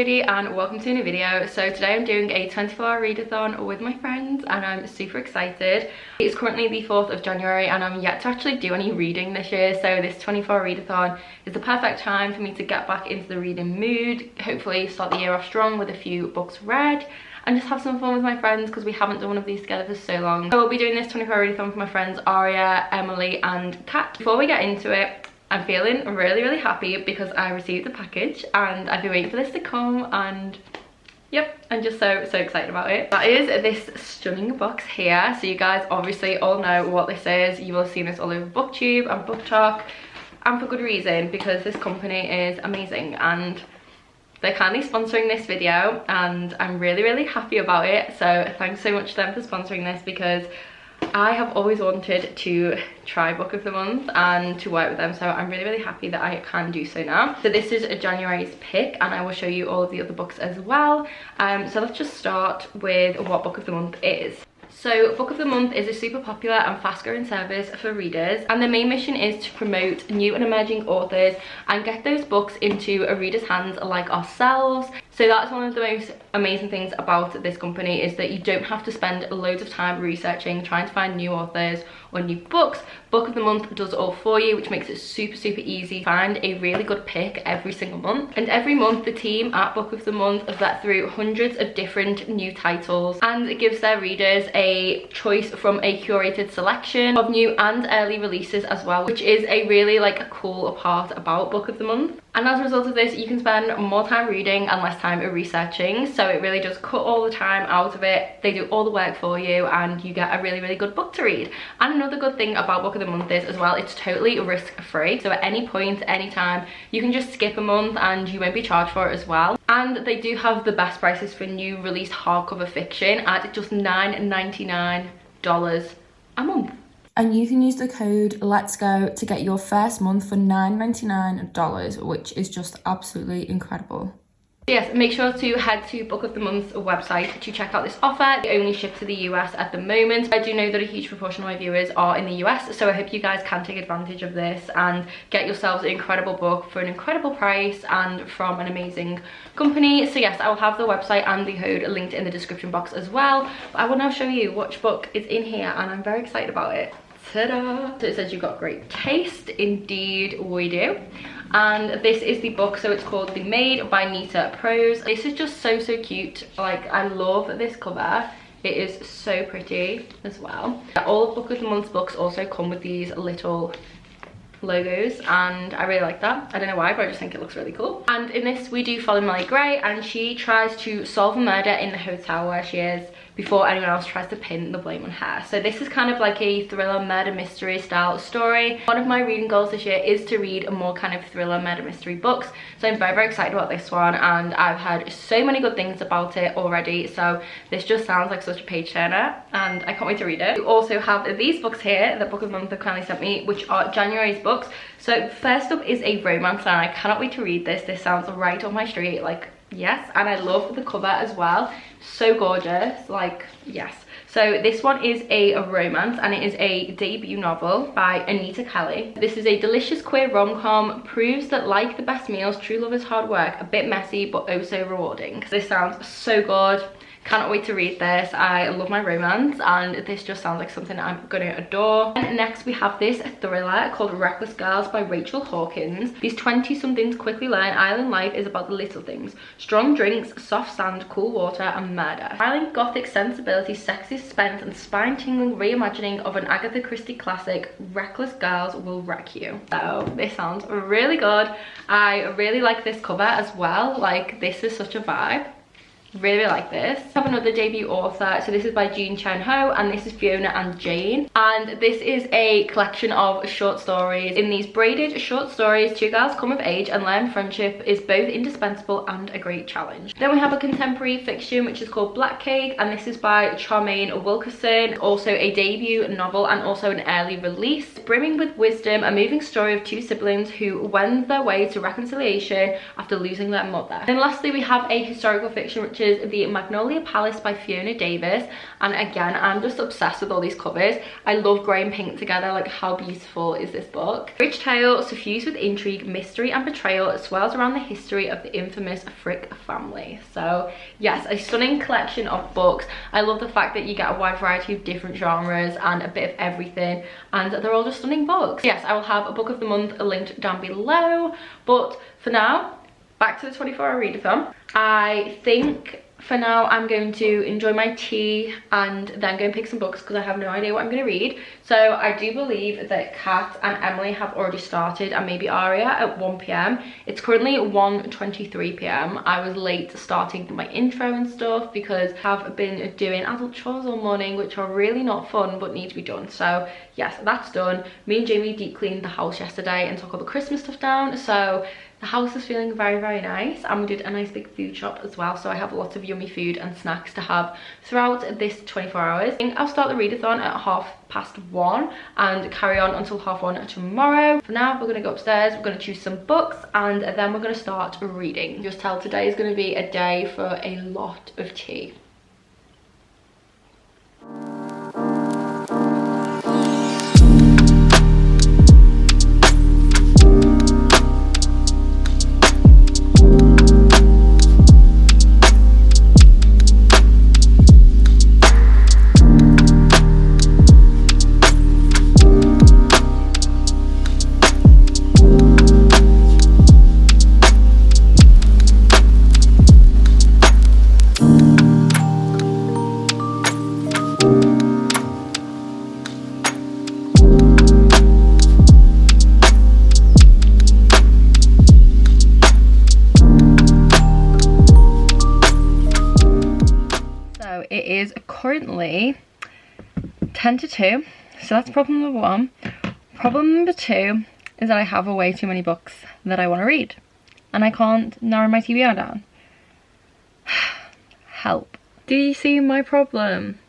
Jodie and welcome to a new video. So today I'm doing a 24-hour readathon with my friends and I'm super excited. It's currently the 4th of January and I'm yet to actually do any reading this year, so this 24-hour readathon is the perfect time for me to get back into the reading mood, hopefully start the year off strong with a few books read and just have some fun with my friends because we haven't done one of these together for so long. So we'll be doing this 24-hour readathon for my friends Aria, Emily and Kat. Before we get into it, I'm feeling really happy because I received the package and I've been waiting for this to come, and yep, I'm just so excited about it. That is this stunning box here. So you guys obviously all know what this is. You will have seen this all over BookTube and BookTok, and for good reason, because this company is amazing and they're kindly sponsoring this video and I'm really happy about it. So thanks so much to them for sponsoring this, because I have always wanted to try Book of the Month and to work with them, so I'm really happy that I can do so now. So this is a January's pick and I will show you all of the other books as well. So let's just start with what Book of the Month is. So Book of the Month is a super popular and fast-growing service for readers, and the main mission is to promote new and emerging authors and get those books into a reader's hands like ourselves. So that's one of the most amazing things about this company, is that you don't have to spend loads of time researching, trying to find new authors or new books. Book of the Month does it all for you, which makes it super easy to find a really good pick every single month. And every month the team at Book of the Month vet through hundreds of different new titles, and it gives their readers a choice from a curated selection of new and early releases as well, which is a really a cool part about Book of the Month. And as a result of this, you can spend more time reading and less time researching, so it really does cut all the time out of it. They do all the work for you and you get a really good book to read. And another good thing about Book of the Month is as well, it's totally risk-free, so at any point, any time, you can just skip a month and you won't be charged for it as well. And they do have the best prices for new released hardcover fiction at just $9.99 a month. And you can use the code Let's Go to get your first month for $9.99, which is just absolutely incredible. Yes, make sure to head to Book of the Month's website to check out this offer. They only ship to the US at the moment. I do know that a huge proportion of my viewers are in the US, so I hope you guys can take advantage of this and get yourselves an incredible book for an incredible price and from an amazing company. So yes, I will have the website and the code linked in the description box as well. But I will now show you which book is in here and I'm very excited about it. Ta-da! So it says you've got great taste. Indeed we do. And this is the book, so it's called The Maid by Nita Prose. This is just so cute. I love this cover. It is so pretty as well. All of Book of the Month's books also come with these little logos and I really like that. I don't know why, but I just think it looks really cool. And in this we do follow Molly Gray, and she tries to solve a murder in the hotel where she is before anyone else tries to pin the blame on her. So this is kind of like a thriller murder mystery style story. One of my reading goals this year is to read more kind of thriller murder mystery books, so I'm very excited about this one and I've heard so many good things about it already, so this just sounds like such a page turner and I can't wait to read it. We also have these books here that Book of the Month have kindly sent me, which are January's books. So first up is a romance and I cannot wait to read this. This sounds right up my street, yes, and I love the cover as well. So gorgeous, yes. So this one is a romance and it is a debut novel by Anita Kelly. This is a delicious queer rom-com, proves that like the best meals, true love is hard work, a bit messy but oh so rewarding. This sounds so good. Cannot wait to read this. I love my romance and this just sounds like something I'm gonna adore. And next we have this thriller called Reckless Girls by Rachel Hawkins. These 20-somethings quickly learn island life is about the little things. Strong drinks, soft sand, cool water and murder. Island gothic sensibility, sexy suspense and spine-tingling reimagining of an Agatha Christie classic, Reckless Girls will wreck you. So this sounds really good. I really like this cover as well. This is such a vibe. Really like this. I have another debut author, so this is by Jean Chen Ho and this is Fiona and Jane, and this is a collection of short stories. In these braided short stories, two girls come of age and learn friendship is both indispensable and a great challenge. Then we have a contemporary fiction which is called Black Cake, and this is by Charmaine Wilkerson, also a debut novel and also an early release. Brimming with wisdom, a moving story of two siblings who wend their way to reconciliation after losing their mother. Then lastly we have a historical fiction which is The Magnolia Palace by Fiona Davis. And again, I'm just obsessed with all these covers. I love grey and pink together. Like, how beautiful is this book? Rich tale suffused with intrigue, mystery and betrayal swirls around the history of the infamous Frick family. So yes, a stunning collection of books. I love the fact that you get a wide variety of different genres and a bit of everything, and they're all just stunning books. Yes, I will have a book of the month linked down below, but for now, back to the 24-hour readathon. I think for now I'm going to enjoy my tea and then go and pick some books because I have no idea what I'm going to read. So I do believe that Kat and Emily have already started, and maybe Aria at 1 p.m. It's currently 1:23 p.m. I was late starting my intro and stuff because I've been doing adult chores all morning, which are really not fun but need to be done. So yes, that's done. Me and Jamie deep cleaned the house yesterday and took all the Christmas stuff down, so the house is feeling very, very nice, and we did a nice big food shop as well, so I have lots of yummy food and snacks to have throughout this 24 hours. I think I'll start the readathon at 1:30 and carry on until 1:30 tomorrow. For now, we're going to go upstairs, we're going to choose some books, and then we're going to start reading. Just tell today is going to be a day for a lot of tea. It is currently 10 to 2, so that's problem number one. Problem number two is that I have way too many books that I want to read, and I can't narrow my TBR down. Help. Do you see my problem?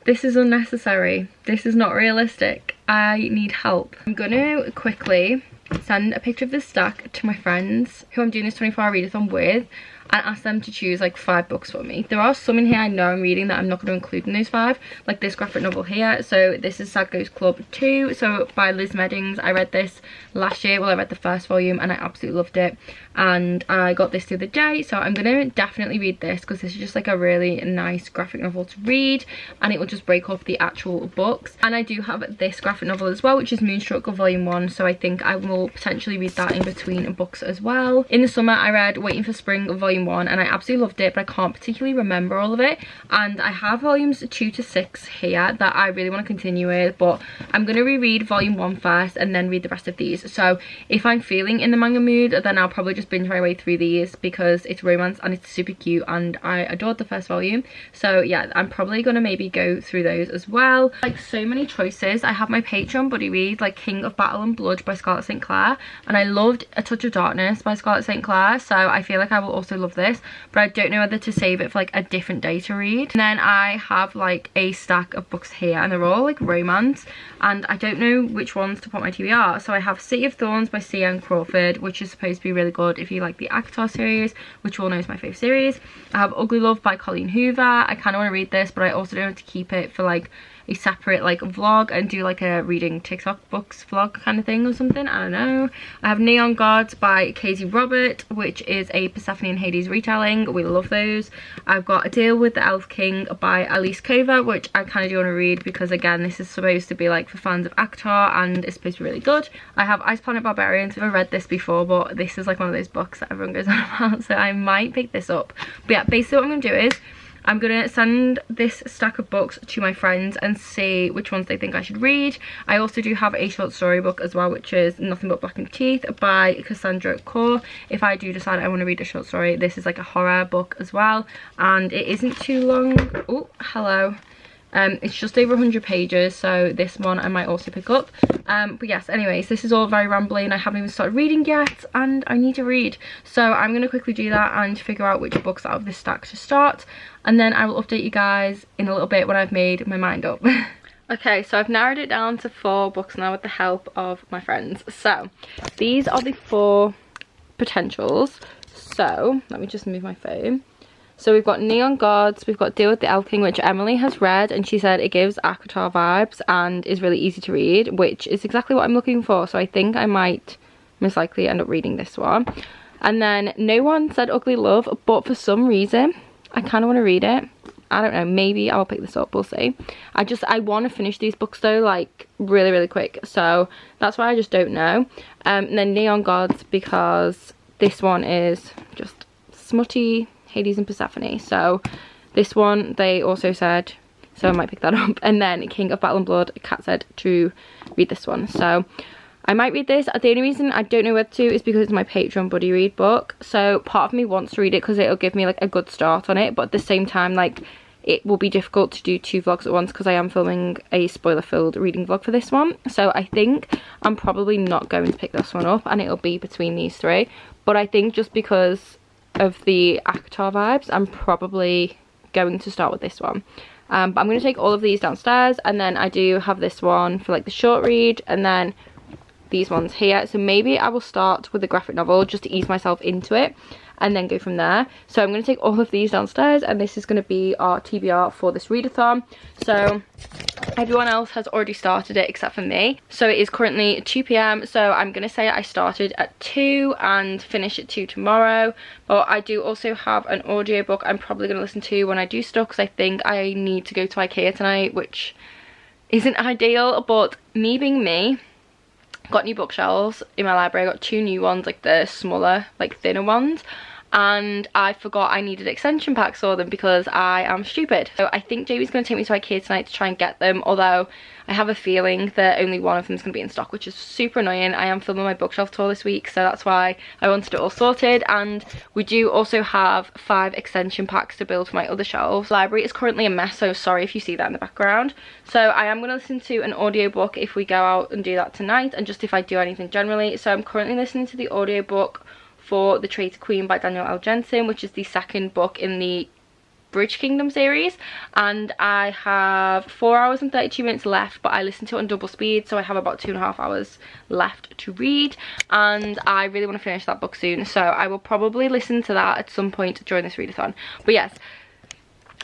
This is unnecessary. This is not realistic. I need help. I'm gonna quickly send a picture of this stack to my friends who I'm doing this 24-hour readathon with, and ask them to choose like 5 books for me. There are some in here I know I'm reading that I'm not going to include in those 5, like this graphic novel here. So this is Sad Ghost Club 2, so by Liz Meddings. I read this last year. Well, I read the first volume and I absolutely loved it, and I got this the other day, so I'm gonna definitely read this because this is just like a really nice graphic novel to read, and it will just break off the actual books. And I do have this graphic novel as well, which is Moonstruck Volume 1, so I think I will potentially read that in between books as well. In the summer I read Waiting for Spring Volume 1, and I absolutely loved it, but I can't particularly remember all of it, and I have volumes 2 to 6 here that I really want to continue with, but I'm going to reread Volume 1 first and then read the rest of these. So if I'm feeling in the manga mood, then I'll probably just binge my way through these because it's romance and it's super cute and I adored the first volume. So yeah, I'm probably going to maybe go through those as well. Like, so many choices. I have my Patreon buddy read like King of Battle and Blood by Scarlett St. Clair, and I loved A Touch of Darkness by Scarlett St. Clair, so I feel like I will also love this, but I don't know whether to save it for like a different day to read. And then I have like a stack of books here, and they're all like romance, and I don't know which ones to put my TBR. So I have City of Thorns by C.N. Crawford, which is supposed to be really good if you like the ACOTAR series, which you all know is my favourite series. I have Ugly Love by Colleen Hoover. I kind of want to read this, but I also don't want to keep it for like a separate like vlog and do like a reading TikTok books vlog kind of thing or something. I don't know. I have Neon Gods by Casey Robert, which is a Persephone and Hades retelling. We love those. I've got A Deal with the Elf King by Alice Cover, which I kind of do want to read because again, this is supposed to be like for fans of ACOTAR and it's supposed to be really good. I have Ice Planet Barbarians. I've read this before, but this is like one of those books that everyone goes on about, so I might pick this up. But yeah, basically what I'm going to do is I'm going to send this stack of books to my friends and see which ones they think I should read. I also do have a short story book as well, which is Nothing But Black and Teeth by Cassandra Kaur. If I do decide I want to read a short story, this is like a horror book as well, and it isn't too long. Oh, hello. It's just over 100 pages, so this one I might also pick up. But yes, anyways, this is all very rambling. I haven't even started reading yet and I need to read, so I'm going to quickly do that and figure out which books out of this stack to start, and then I will update you guys in a little bit when I've made my mind up. Okay, so I've narrowed it down to 4 books now with the help of my friends. So these are the 4 potentials. So let me just move my phone. So we've got Neon Gods, we've got Deal with the Elf King, which Emily has read, and she said it gives ACOTAR vibes and is really easy to read, which is exactly what I'm looking for. So I think I might most likely end up reading this one. And then No One Said Ugly Love, but for some reason I kind of want to read it. I don't know, maybe I'll pick this up, we'll see. I want to finish these books though, like really quick, so that's why I just don't know. And then Neon Gods, because this one is just smutty Hades and Persephone, so this one they also said, so I might pick that up. And then King of Battle and Blood, Kat said to read this one, so I might read this. The only reason I don't know whether to is because it's my Patreon buddy read book, so part of me wants to read it because it'll give me like a good start on it, but at the same time like it will be difficult to do 2 vlogs at once because I am filming a spoiler filled reading vlog for this one. So I think I'm probably not going to pick this one up, and it'll be between these 3. But I think just because of the ACOTAR vibes, I'm probably going to start with this one. But I'm going to take all of these downstairs, and then I do have this one for like the short read, and then these ones here. So maybe I will start with the graphic novel just to ease myself into it, and then go from there. So I'm going to take all of these downstairs, and this is going to be our TBR for this readathon. So everyone else has already started it except for me. So it is currently 2 p.m. so I'm going to say I started at 2 and finish at 2 tomorrow. But I do also have an audiobook I'm probably going to listen to when I do stuff, because I think I need to go to IKEA tonight, which isn't ideal. But me being me, got new bookshelves in my library. I got 2 new ones, like the smaller, like thinner ones, and I forgot I needed extension packs for them because I am stupid. So I think Jamie's going to take me to IKEA tonight to try and get them, although I have a feeling that only one of them is going to be in stock, which is super annoying. I am filming my bookshelf tour this week, so that's why I wanted it all sorted. And we do also have 5 extension packs to build for my other shelves. The library is currently a mess, so sorry if you see that in the background. So I am going to listen to an audiobook if we go out and do that tonight, and just if I do anything generally. So I'm currently listening to the audiobook for The Traitor Queen by Daniel L. Jensen, which is the 2nd book in the Bridge Kingdom series, and I have 4 hours and 32 minutes left, but I listened to it on double speed, so I have about 2.5 hours left to read, and I really want to finish that book soon, so I will probably listen to that at some point during this readathon. But yes,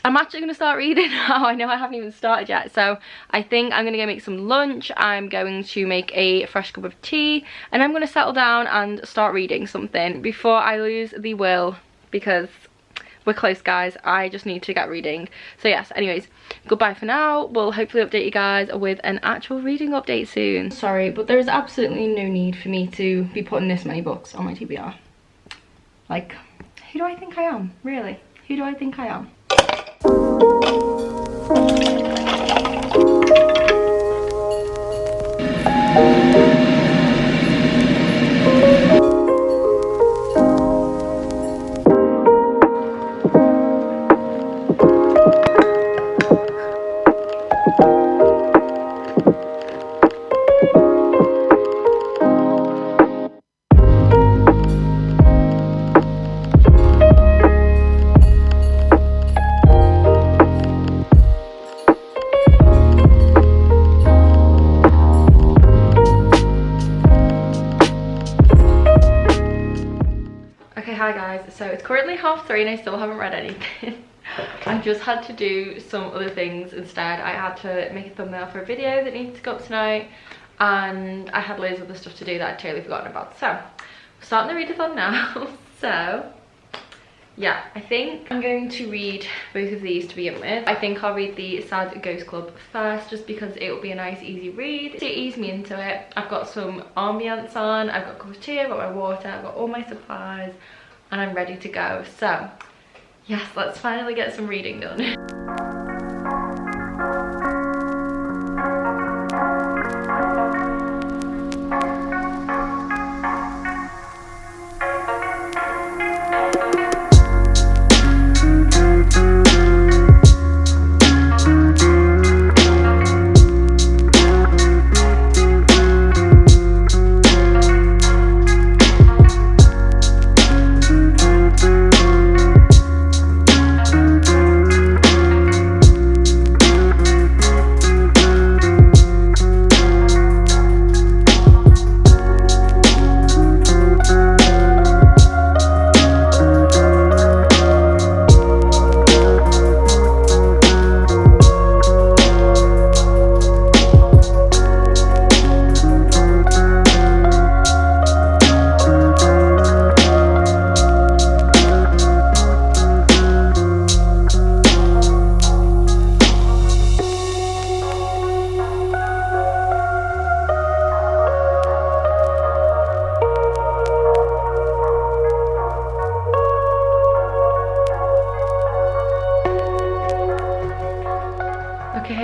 I'm actually going to start reading now. I know I haven't even started yet, so I think I'm going to go make some lunch. I'm going to make a fresh cup of tea, and I'm going to settle down and start reading something before I lose the will, because we're close, guys. I just need to get reading. So yes, anyways, goodbye for now. We'll hopefully update you guys with an actual reading update soon. Sorry, but there is absolutely no need for me to be putting this many books on my TBR. Like, who do I think I am? Really? Who do I think I am? Hi guys, so it's currently 3:30 and I still haven't read anything. I just had to do some other things instead. I had to make a thumbnail for a video that needs to go up tonight, and I had loads of other stuff to do that I'd totally forgotten about. So, we're starting the readathon now. So, yeah, I think I'm going to read both of these to begin with. I think I'll read the Sad Ghost Club first, just because it will be a nice easy read to ease me into it. I've got some ambience on, I've got a cup of tea, I've got my water, I've got all my supplies, and I'm ready to go. So yes, let's finally get some reading done.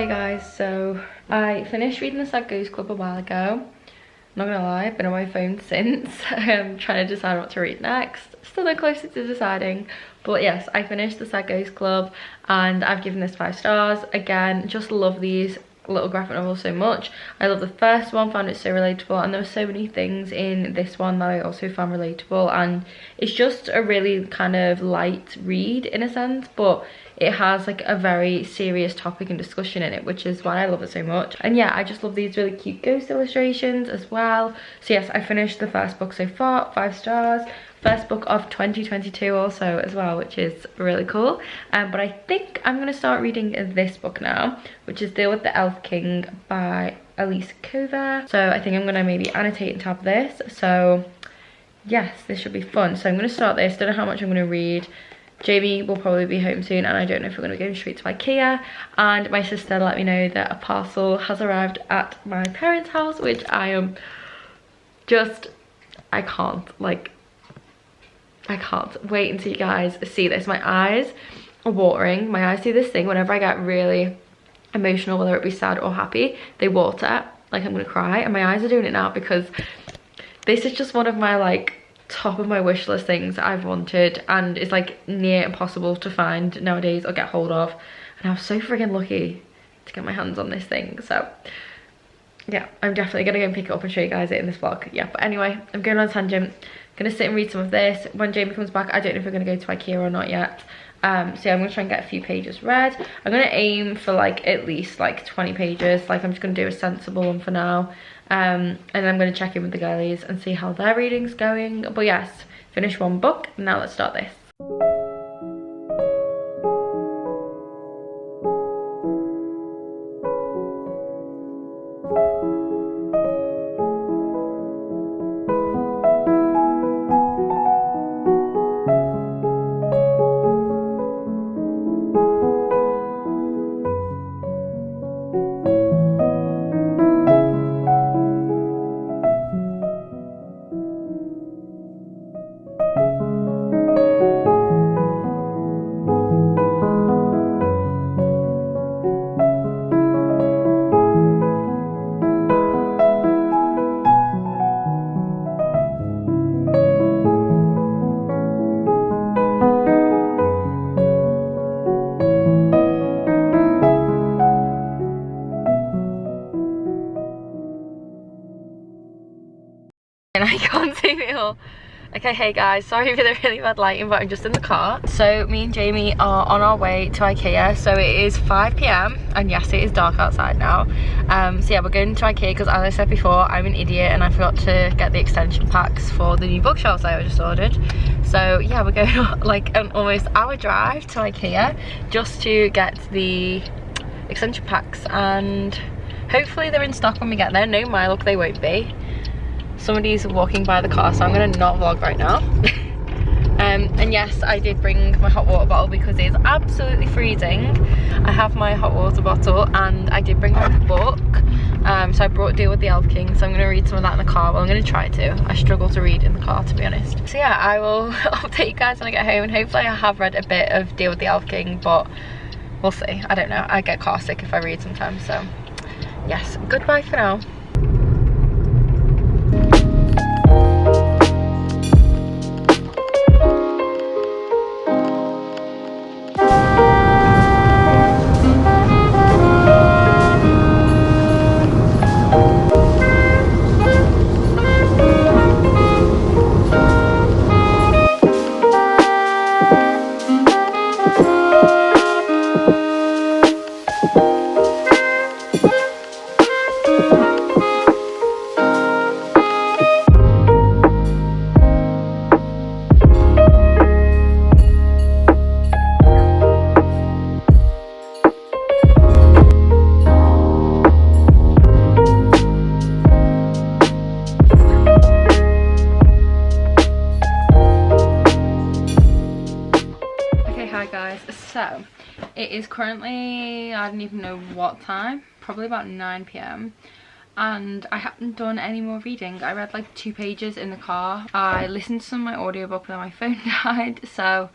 Okay guys, so I finished reading the Sad Ghost Club a while ago. Not gonna lie, I've been on my phone since. I'm trying to decide what to read next. Still no closer to deciding. But yes, I finished the Sad Ghost Club and I've given this 5 stars. Again, just love these little graphic novels so much. I love the first one, found it so relatable, and there were so many things in this one that I also found relatable, and it's just a really kind of light read in a sense, but it has like a very serious topic and discussion in it, which is why I love it so much. And yeah, I just love these really cute ghost illustrations as well. So yes, I finished the first book so far, 5 stars. First book of 2022 also as well, which is really cool. But I think I'm gonna start reading this book now, which is Deal with the Elf King by Elise Kova. So I think I'm gonna maybe annotate and tab this. So yes, this should be fun. So I'm gonna start this, don't know how much I'm gonna read. Jamie will probably be home soon and I don't know if we're gonna go straight to IKEA. And my sister let me know that a parcel has arrived at my parents' house, which I am just, I can't wait until you guys see this. My eyes are watering. My eyes do this thing whenever I get really emotional, whether it be sad or happy, they water like I'm gonna cry, and my eyes are doing it now because this is just one of my like top of my wish list things that I've wanted, and it's like near impossible to find nowadays or get hold of, and I was so freaking lucky to get my hands on this thing. So yeah, I'm definitely gonna go and pick it up and show you guys it in this vlog. Yeah, but anyway, I'm going on a tangent. Gonna sit and read some of this. When Jamie comes back, I don't know if we're gonna go to IKEA or not yet. So yeah, I'm gonna try and get a few pages read. I'm gonna aim for like at least like 20 pages. Like I'm just gonna do a sensible one for now. And then I'm gonna check in with the girlies and see how their reading's going. But yes, finish one book. Now let's start this. And I can't see it all. Okay, hey guys, sorry for the really bad lighting, but I'm just in the car. So me and Jamie are on our way to IKEA. So it is 5 p.m. and yes, it is dark outside now. So yeah, we're going to IKEA because, as I said before, I'm an idiot and I forgot to get the extension packs for the new bookshelves I just ordered. So yeah, we're going on like an almost hour drive to IKEA just to get the extension packs, and hopefully they're in stock when we get there. No, my luck, they won't be. Somebody's walking by the car, so I'm gonna not vlog right now. And yes, I did bring my hot water bottle because it's absolutely freezing. I have my hot water bottle and I did bring my book. So I brought Deal with the Elf King, so I'm gonna read some of that in the car. Well, I'm gonna try to. I struggle to read in the car, to be honest. So yeah, I will update you guys when I get home, and hopefully I have read a bit of Deal with the Elf King, but we'll see. I don't know. I get car sick if I read sometimes, so yes, goodbye for now. So it is currently, I don't even know what time, probably about 9 p.m. and I haven't done any more reading. I read like 2 pages in the car. I listened to some of my audiobook when my phone died, so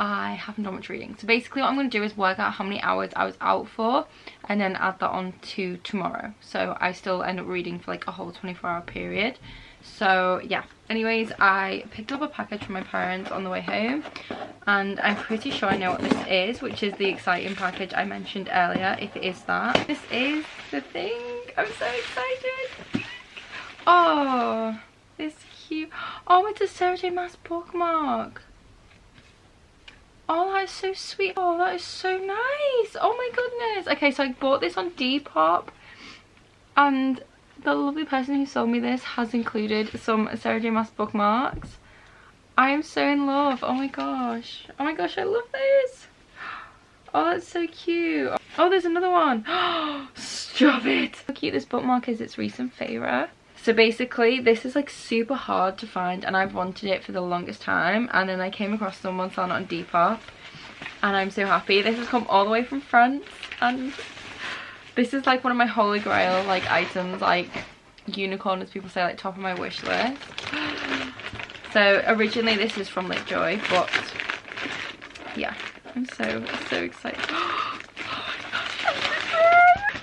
I haven't done much reading. So basically what I'm going to do is work out how many hours I was out for and then add that on to tomorrow. So I still end up reading for like a whole 24-hour period. So yeah, anyways, I picked up a package from my parents on the way home and I'm pretty sure I know what this is, which is the exciting package I mentioned earlier, if it is that. This is the thing. I'm so excited. Oh, this is cute. Oh, it's a Sarah J Maas bookmark. Oh, that is so sweet. Oh, that is so nice. Oh my goodness. Okay, so I bought this on Depop and the lovely person who sold me this has included some Sarah J Maas bookmarks. I am so in love. Oh my gosh. Oh my gosh, I love this. Oh, that's so cute. Oh, there's another one. Stop it. How cute this bookmark is. It's recent favourite. So basically this is like super hard to find and I've wanted it for the longest time, and then I came across someone selling it on Depop and I'm so happy. This has come all the way from France and this is like one of my holy grail like items, like unicorn as people say, like top of my wish list. So originally this is from Joy, but yeah, I'm so excited.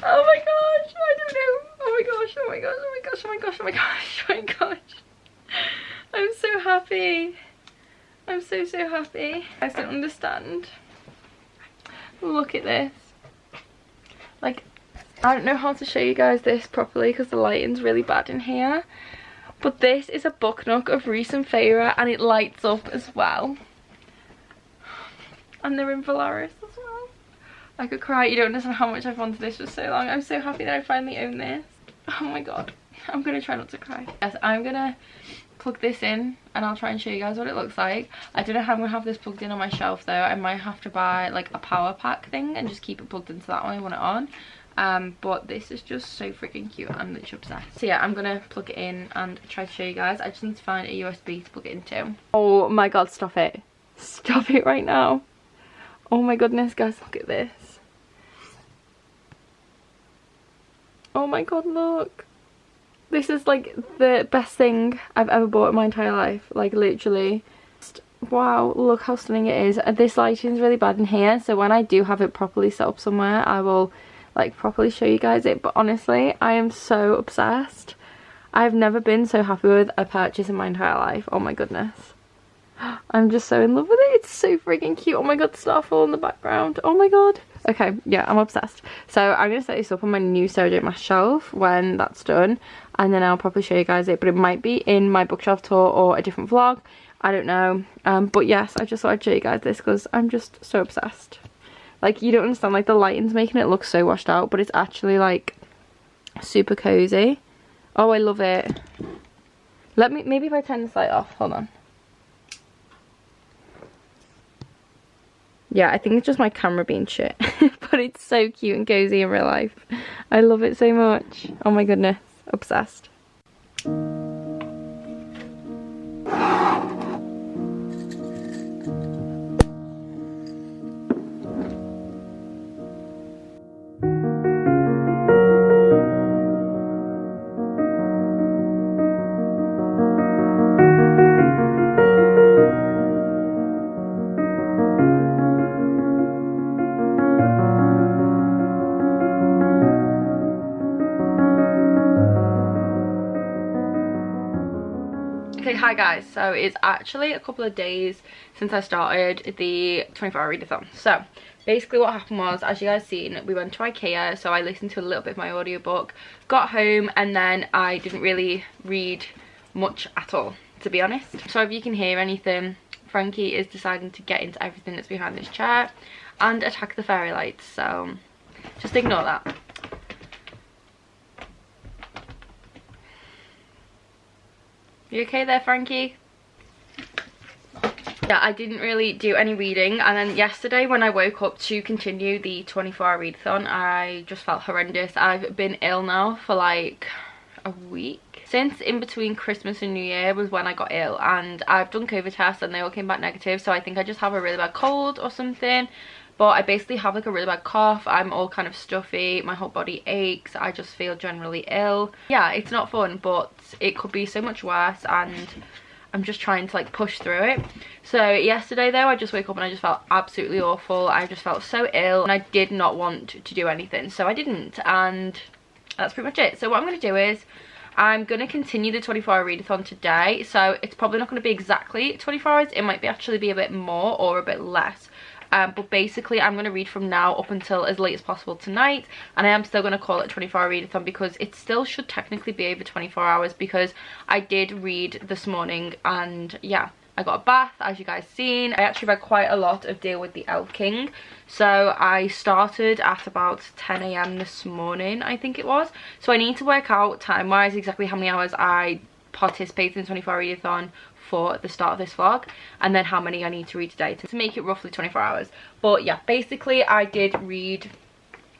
Oh my gosh, I don't know. Oh my gosh, oh my gosh, oh my gosh, oh my gosh, oh my gosh, oh my gosh. I'm so happy. I'm so happy. I don't understand. Look at this. Like, I don't know how to show you guys this properly because the lighting's really bad in here. But this is a book nook of recent favourite and it lights up as well. And they're in Volaris as well. I could cry. You don't understand how much I've wanted this for so long. I'm so happy that I finally own this. Oh my god. I'm gonna try not to cry. Yes, I'm gonna plug this in and I'll try and show you guys what it looks like. I don't know how I'm gonna have this plugged in on my shelf though. I might have to buy like a power pack thing and just keep it plugged into that when I want it on. But this is just so freaking cute. I'm literally obsessed. So yeah, I'm gonna plug it in and try to show you guys. I just need to find a USB to plug it into. Oh my god, stop it. Stop it right now. Oh my goodness, guys, look at this. Oh my god, look. This is like the best thing I've ever bought in my entire life. Like literally. Wow, look how stunning it is. This lighting's really bad in here, so when I do have it properly set up somewhere, I will like properly show you guys it. But honestly, I am so obsessed. I've never been so happy with a purchase in my entire life. Oh my goodness. I'm just so in love with it. It's so freaking cute. Oh my god, Starfall in the background. Oh my god. Okay, yeah, I'm obsessed. So I'm going to set this up on my new Sarah J Maas shelf when that's done. And then I'll probably show you guys it. But it might be in my bookshelf tour or a different vlog. I don't know. But yes, I just thought I'd show you guys this because I'm just so obsessed. Like, you don't understand. Like, the lighting's making it look so washed out. But it's actually, like, super cozy. Oh, I love it. Let me, maybe if I turn this light off. Hold on. Yeah, I think it's just my camera being shit. But it's so cute and cozy in real life. I love it so much. Oh my goodness. Obsessed. Okay, hi guys. So it's actually a couple of days since I started the 24-hour readathon. So basically what happened was, as you guys seen, we went to IKEA, so I listened to a little bit of my audiobook, got home, and then I didn't really read much at all, to be honest. So if you can hear anything, Frankie is deciding to get into everything that's behind this chair and attack the fairy lights, so just ignore that. You okay there, Frankie? Yeah, I didn't really do any reading, and then yesterday when I woke up to continue the 24-hour readathon, I just felt horrendous. I've been ill now for like a week. Since in between Christmas and New Year was when I got ill, and I've done COVID tests and they all came back negative, so I think I just have a really bad cold or something. But I basically have like a really bad cough. I'm all kind of stuffy, my whole body aches, I just feel generally ill. Yeah, it's not fun, but it could be so much worse, and I'm just trying to like push through it. So yesterday though, I just woke up and I just felt absolutely awful. I just felt so ill and I did not want to do anything, so I didn't, and that's pretty much it. So what I'm going to do is I'm going to continue the 24-hour readathon today. So it's probably not going to be exactly 24 hours. It might actually be a bit more or a bit less. But basically I'm going to read from now up until as late as possible tonight, and I am still going to call it 24-hour readathon because it still should technically be over 24 hours because I did read this morning, and yeah, I got a bath, as you guys seen. I actually read quite a lot of Deal with the Elf King. So I started at about 10 AM this morning, I think it was. So I need to work out time-wise exactly how many hours I participated in 24-hour readathon for the start of this vlog, and then how many I need to read today to make it roughly 24 hours. But yeah, basically I did read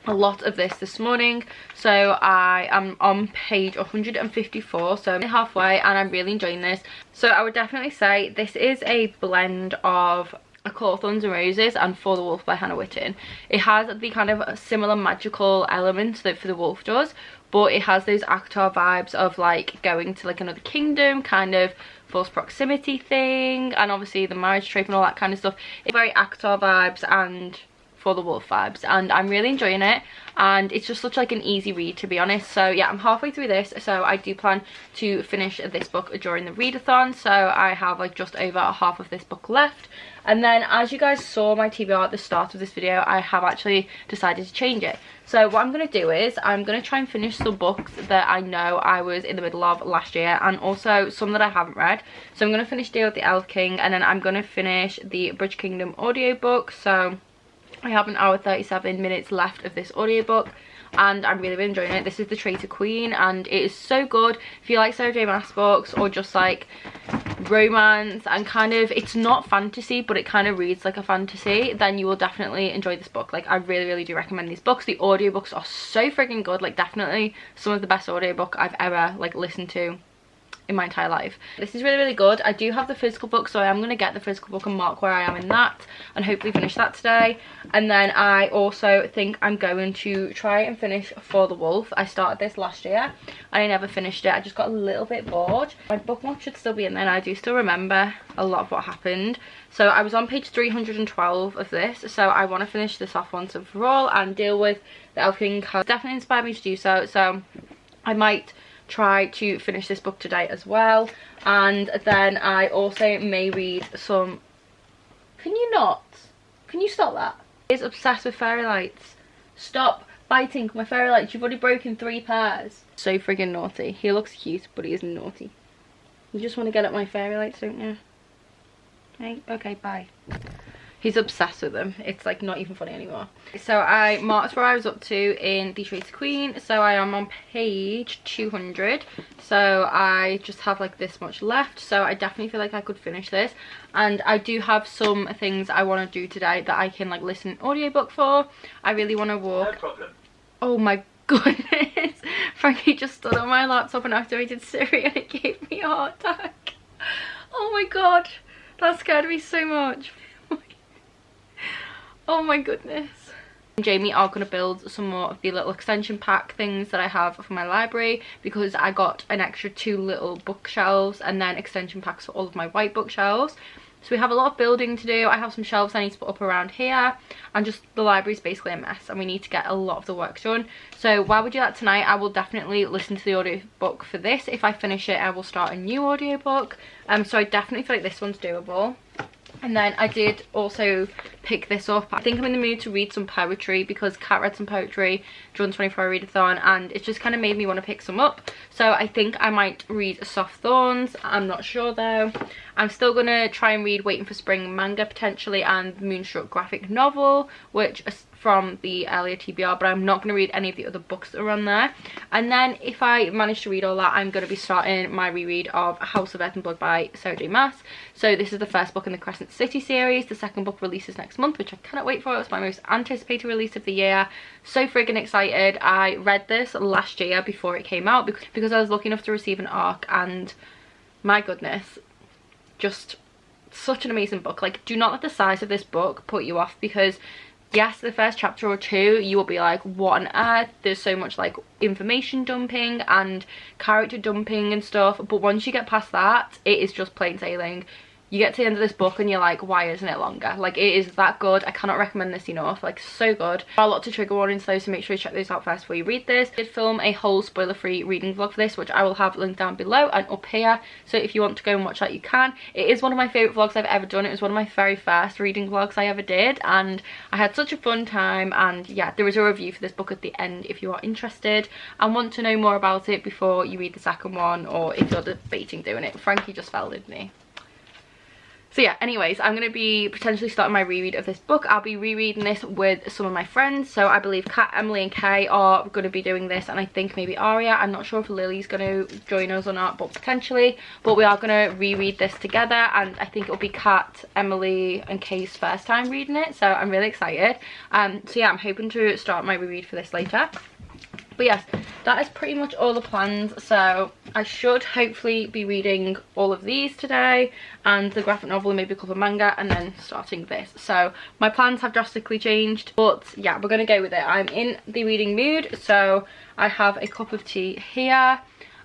a lot of this morning. So I am on page 154, so I'm halfway, and I'm really enjoying this. So I would definitely say this is a blend of A Court of Thorns and Roses and For the Wolf by Hannah Witton. It has the kind of similar magical elements that For the Wolf does, but it has those ACOTAR vibes of like going to like another kingdom, kind of false proximity thing, and obviously the marriage trope and all that kind of stuff. It's very ACOTAR vibes and For the Wolf vibes, and I'm really enjoying it, and it's just such like an easy read, to be honest. So yeah, I'm halfway through this, so I do plan to finish this book during the readathon. So I have like just over half of this book left, and then as you guys saw my TBR at the start of this video, I have actually decided to change it. So what I'm going to do is I'm going to try and finish some books that I know I was in the middle of last year, and also some that I haven't read. So I'm going to finish Deal with the Elf King, and then I'm going to finish the Bridge Kingdom audiobook. So I have an hour 37 minutes left of this audiobook, and I'm really enjoying it. This is The Traitor Queen, and it is so good. If you like Sarah J Maas books, or just like romance and kind of, it's not fantasy but it kind of reads like a fantasy, then you will definitely enjoy this book. Like I really do recommend these books. The audiobooks are so freaking good, like definitely some of the best audiobook I've ever like listened to in my entire life. This is really good. I do have the physical book, so I am going to get the physical book and mark where I am in that, and hopefully finish that today. And then I also think I'm going to try and finish For the Wolf. I started this last year and I never finished it. I just got a little bit bored. My bookmark should still be in there, and I do still remember a lot of what happened. So I was on page 312 of this, so I want to finish this off once and for all, and Deal with the Elf King has definitely inspired me to do so. So I might try to finish this book today as well, and then I also may read some. Can you stop that? He's obsessed with fairy lights. Stop biting my fairy lights. You've already broken 3 pairs. So friggin' naughty. He looks cute, but he is naughty. You just want to get at my fairy lights, don't you? Hey, okay, bye. He's obsessed with them. It's like not even funny anymore. So I marked where I was up to in The Traitor Queen. So I am on page 200. So I just have like this much left. So I definitely feel like I could finish this. And I do have some things I want to do today that I can like listen to audiobook for. I really want to walk. No problem. Oh my goodness. Frankie just stood on my laptop and activated Siri, and it gave me a heart attack. Oh my god. That scared me so much. Oh my goodness. Jamie are going to build some more of the little extension pack things that I have for my library, because I got an extra 2 little bookshelves and then extension packs for all of my white bookshelves. So we have a lot of building to do. I have some shelves I need to put up around here, and just the library is basically a mess, and we need to get a lot of the work done. So while we do that tonight, I will definitely listen to the audiobook for this. If I finish it, I will start a new audiobook. So I definitely feel like this one's doable. And then I did also pick this up. I think I'm in the mood to read some poetry, because Kat read some poetry during 24-hour readathon, and it just kind of made me want to pick some up. So I think I might read Soft Thorns. I'm not sure though. I'm still going to try and read Waiting for Spring manga potentially, and Moonstruck graphic novel, which is from the earlier TBR, but I'm not going to read any of the other books that are on there. And then if I manage to read all that, I'm going to be starting my reread of House of Earth and Blood by Sarah J Maas. So this is the first book in the Crescent City series. The second book releases next month, which I cannot wait for. It's my most anticipated release of the year. So friggin' excited. I read this last year before it came out, because I was lucky enough to receive an ARC, and my goodness, just such an amazing book. Like, do not let the size of this book put you off, because yes, the first chapter or two you will be like, what on earth, there's so much like information dumping and character dumping and stuff, but once you get past that, it is just plain sailing. You get to the end of this book and you're like, why isn't it longer? Like, it is that good. I cannot recommend this enough. Like, so good. There are lots of trigger warnings though, so make sure you check those out first before you read this. I did film a whole spoiler-free reading vlog for this, which I will have linked down below and up here, so if you want to go and watch that, you can. It is one of my favourite vlogs I've ever done. It was one of my very first reading vlogs I ever did, and I had such a fun time. And yeah, there is a review for this book at the end if you are interested and want to know more about it before you read the second one, or if you're debating doing it. Frankie just fell, didn't he? So yeah, anyways, I'm going to be potentially starting my reread of this book. I'll be rereading this with some of my friends. So I believe Kat, Emily and Kay are going to be doing this, and I think maybe Aria. I'm not sure if Lily's going to join us or not, but potentially. But we are going to reread this together, and I think it'll be Kat, Emily and Kay's first time reading it. So I'm really excited. So yeah, I'm hoping to start my reread for this later. But yes, that is pretty much all the plans. So I should hopefully be reading all of these today, and the graphic novel and maybe a couple of manga, and then starting this. So my plans have drastically changed, but yeah, we're going to go with it. I'm in the reading mood, so I have a cup of tea here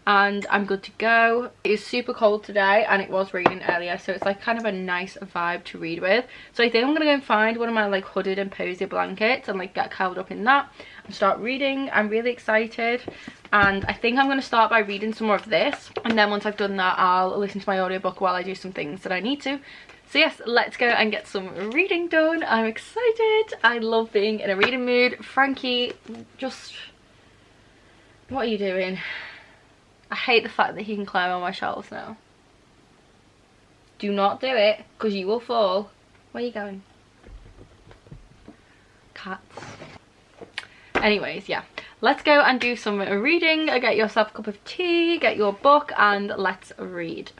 and I'm good to go. It is super cold today and it was raining earlier, so it's like kind of a nice vibe to read with. So I think I'm gonna go and find one of my like hooded and cozy blankets and like get curled up in that and start reading. I'm really excited, and I think I'm gonna start by reading some more of this, and then once I've done that I'll listen to my audiobook while I do some things that I need to. So yes, let's go and get some reading done. I'm excited. I love being in a reading mood. Frankie, just what are you doing? I hate the fact that he can climb on my shelves now. Do not do it, because you will fall. Where are you going? Cats. Anyways, yeah. Let's go and do some reading. Get yourself a cup of tea, get your book, and let's read.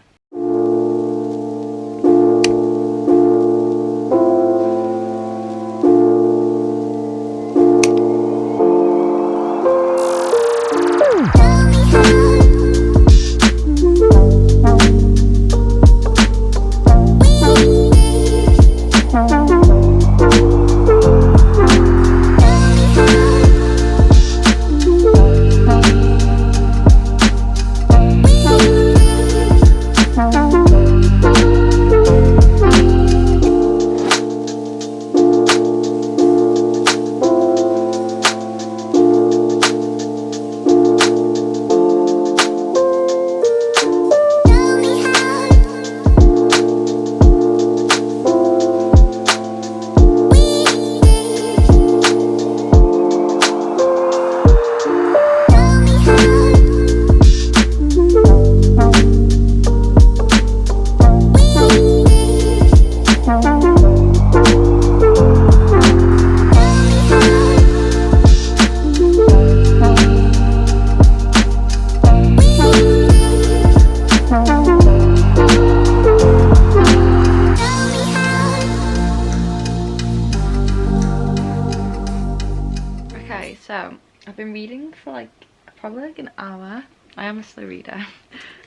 So I've been reading for like probably like an hour. I am a slow reader,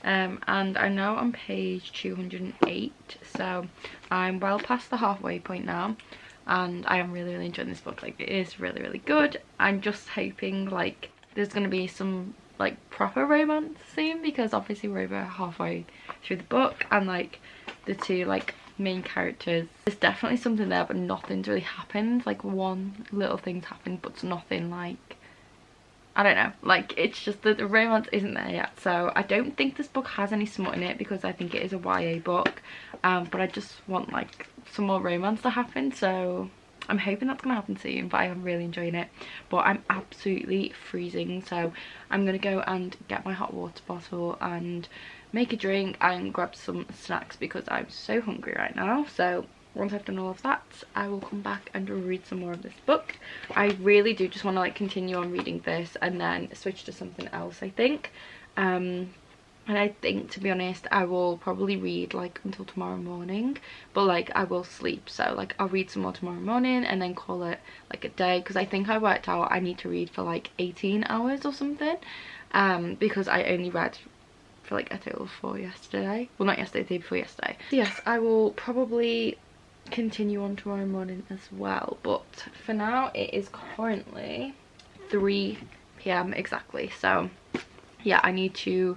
and I'm now on page 208, so I'm well past the halfway point now, and I am really enjoying this book. Like, it is really good. I'm just hoping like there's gonna be some like proper romance soon, because obviously we're over halfway through the book, and like the two like main characters, there's definitely something there, but nothing's really happened. Like, one little thing's happened, but it's nothing like, I don't know, like it's just that the romance isn't there yet. So I don't think this book has any smut in it, because I think it is a YA book, but I just want like some more romance to happen, so I'm hoping that's gonna happen soon. But I am really enjoying it, but I'm absolutely freezing, so I'm gonna go and get my hot water bottle and make a drink and grab some snacks, because I'm so hungry right now. So once I've done all of that, I will come back and read some more of this book. I really do just want to like continue on reading this and then switch to something else, I think. And I think, to be honest, I will probably read like until tomorrow morning, but like I will sleep, so like I'll read some more tomorrow morning and then call it like a day, because I think I worked out I need to read for like 18 hours or something, because I only read for like a total of 4 yesterday. Well, not yesterday, the day before yesterday. So yes, I will probably continue on tomorrow morning as well. But for now, it is currently 3 p.m. exactly. So yeah, I need to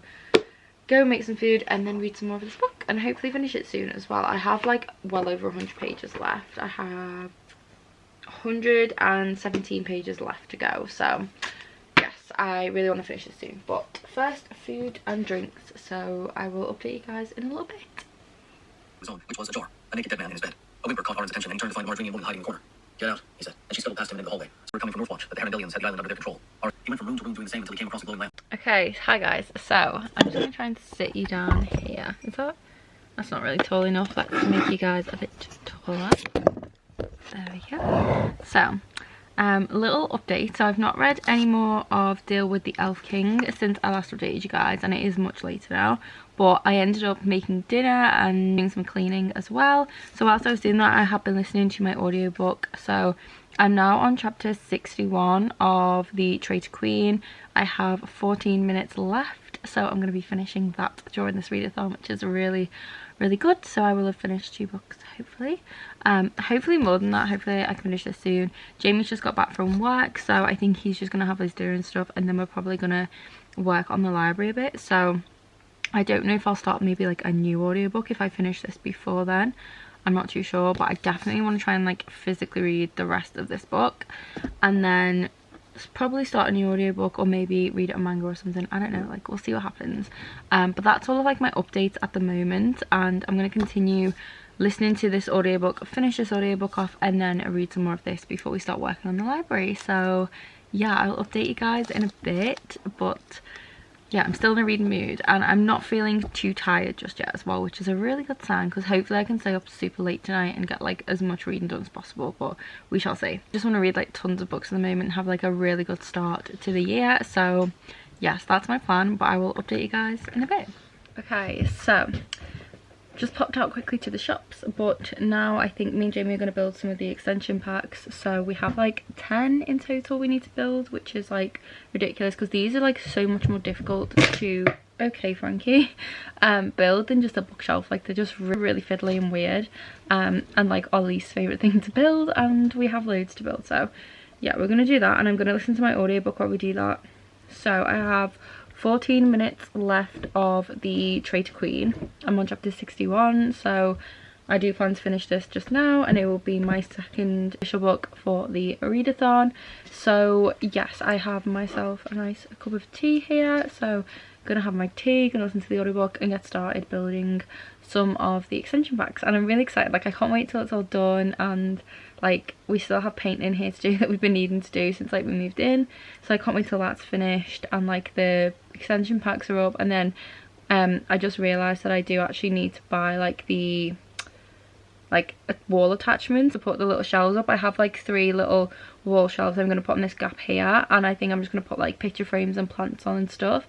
go make some food and then read some more of this book and hopefully finish it soon as well. I have like well over 100 pages left. I have 117 pages left to go, so yes, I really want to finish this soon. But first, food and drinks, so I will update you guys in a little bit. Which was ajar, a naked dead man in his bed. A whimper caught Aaron's attention and he turned to find a large ringing woman hiding in the corner. "Get out," he said, and she scuttled past him into the hallway. We're coming from Northwatch, but the Herondalians had the island under their control. He went from room to room doing the same until he came across a glowing lamp. Okay, hi guys, so I'm just going to try and sit you down here. Is that's not really tall enough. Let's make you guys a bit taller. There we go. So, little update. So I've not read any more of Deal with the Elf King since I last updated you guys, and it is much later now. But I ended up making dinner and doing some cleaning as well. So whilst I was doing that, I have been listening to my audiobook. So I'm now on chapter 61 of The Traitor Queen. I have 14 minutes left, so I'm going to be finishing that during this readathon, which is really good. So I will have finished 2 books hopefully. Hopefully more than that. Hopefully I can finish this soon. Jamie's just got back from work, so I think he's just going to have his dinner and stuff, and then we're probably going to work on the library a bit. So I don't know if I'll start maybe like a new audiobook if I finish this before then. I'm not too sure, but I definitely want to try and like physically read the rest of this book and then probably start a new audiobook or maybe read a manga or something. I don't know, like we'll see what happens. But that's all of like my updates at the moment, and I'm going to continue listening to this audiobook, finish this audiobook off, and then read some more of this before we start working on the library. So yeah, I'll update you guys in a bit, but yeah, I'm still in a reading mood and I'm not feeling too tired just yet as well, which is a really good sign because hopefully I can stay up super late tonight and get like as much reading done as possible, but we shall see. Just want to read like tons of books at the moment and have like a really good start to the year. So yes, that's my plan, but I will update you guys in a bit. Okay, so just popped out quickly to the shops, but now I think me and Jamie are going to build some of the extension packs. So we have like 10 in total we need to build, which is like ridiculous because these are like so much more difficult to, okay Frankie, build than just a bookshelf. Like they're just really fiddly and weird, and like our least favourite thing to build, and we have loads to build. So yeah, we're going to do that, and I'm going to listen to my audiobook while we do that. So I have 14 minutes left of The Traitor Queen. I'm on chapter 61, so I do plan to finish this just now, and it will be my second official book for the readathon. So yes, I have myself a nice cup of tea here, so gonna have my tea, gonna listen to the audiobook and get started building some of the extension packs. And I'm really excited, like I can't wait till it's all done, and like we still have painting here to do that we've been needing to do since like we moved in, so I can't wait till that's finished and like the extension packs are up. And then I just realized that I do actually need to buy like the wall attachments to put the little shelves up. I have like 3 little wall shelves I'm going to put in this gap here, and I think I'm just going to put like picture frames and plants on and stuff.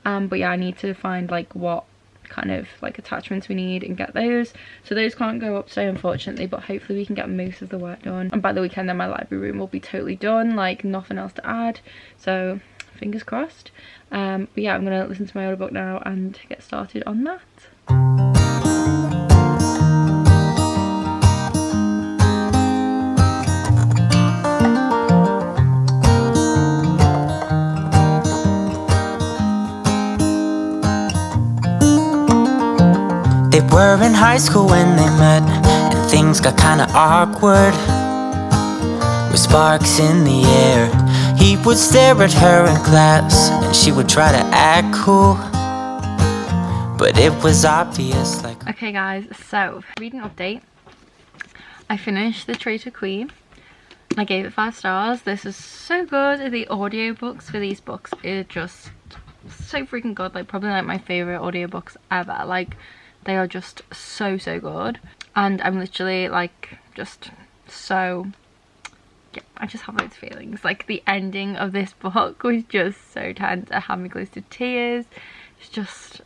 But yeah, I need to find like what kind of like attachments we need and get those. So those can't go up today unfortunately, but hopefully we can get most of the work done, and by the weekend then my library room will be totally done, like nothing else to add. So fingers crossed. But yeah, I'm gonna listen to my audiobook now and get started on that. They were in high school when they met, and things got kinda awkward. With sparks in the air, he would stare at her in class, and she would try to act cool, but it was obvious like... Okay guys, so reading update. I finished The Traitor Queen. I gave it 5 stars. This is so good. The audiobooks for these books are just so freaking good. Like probably like my favourite audiobooks ever. Like they are just so good, and I'm literally like just so, yeah, I just have loads of feelings. Like the ending of this book was just so tense. It had me close to tears. It's just,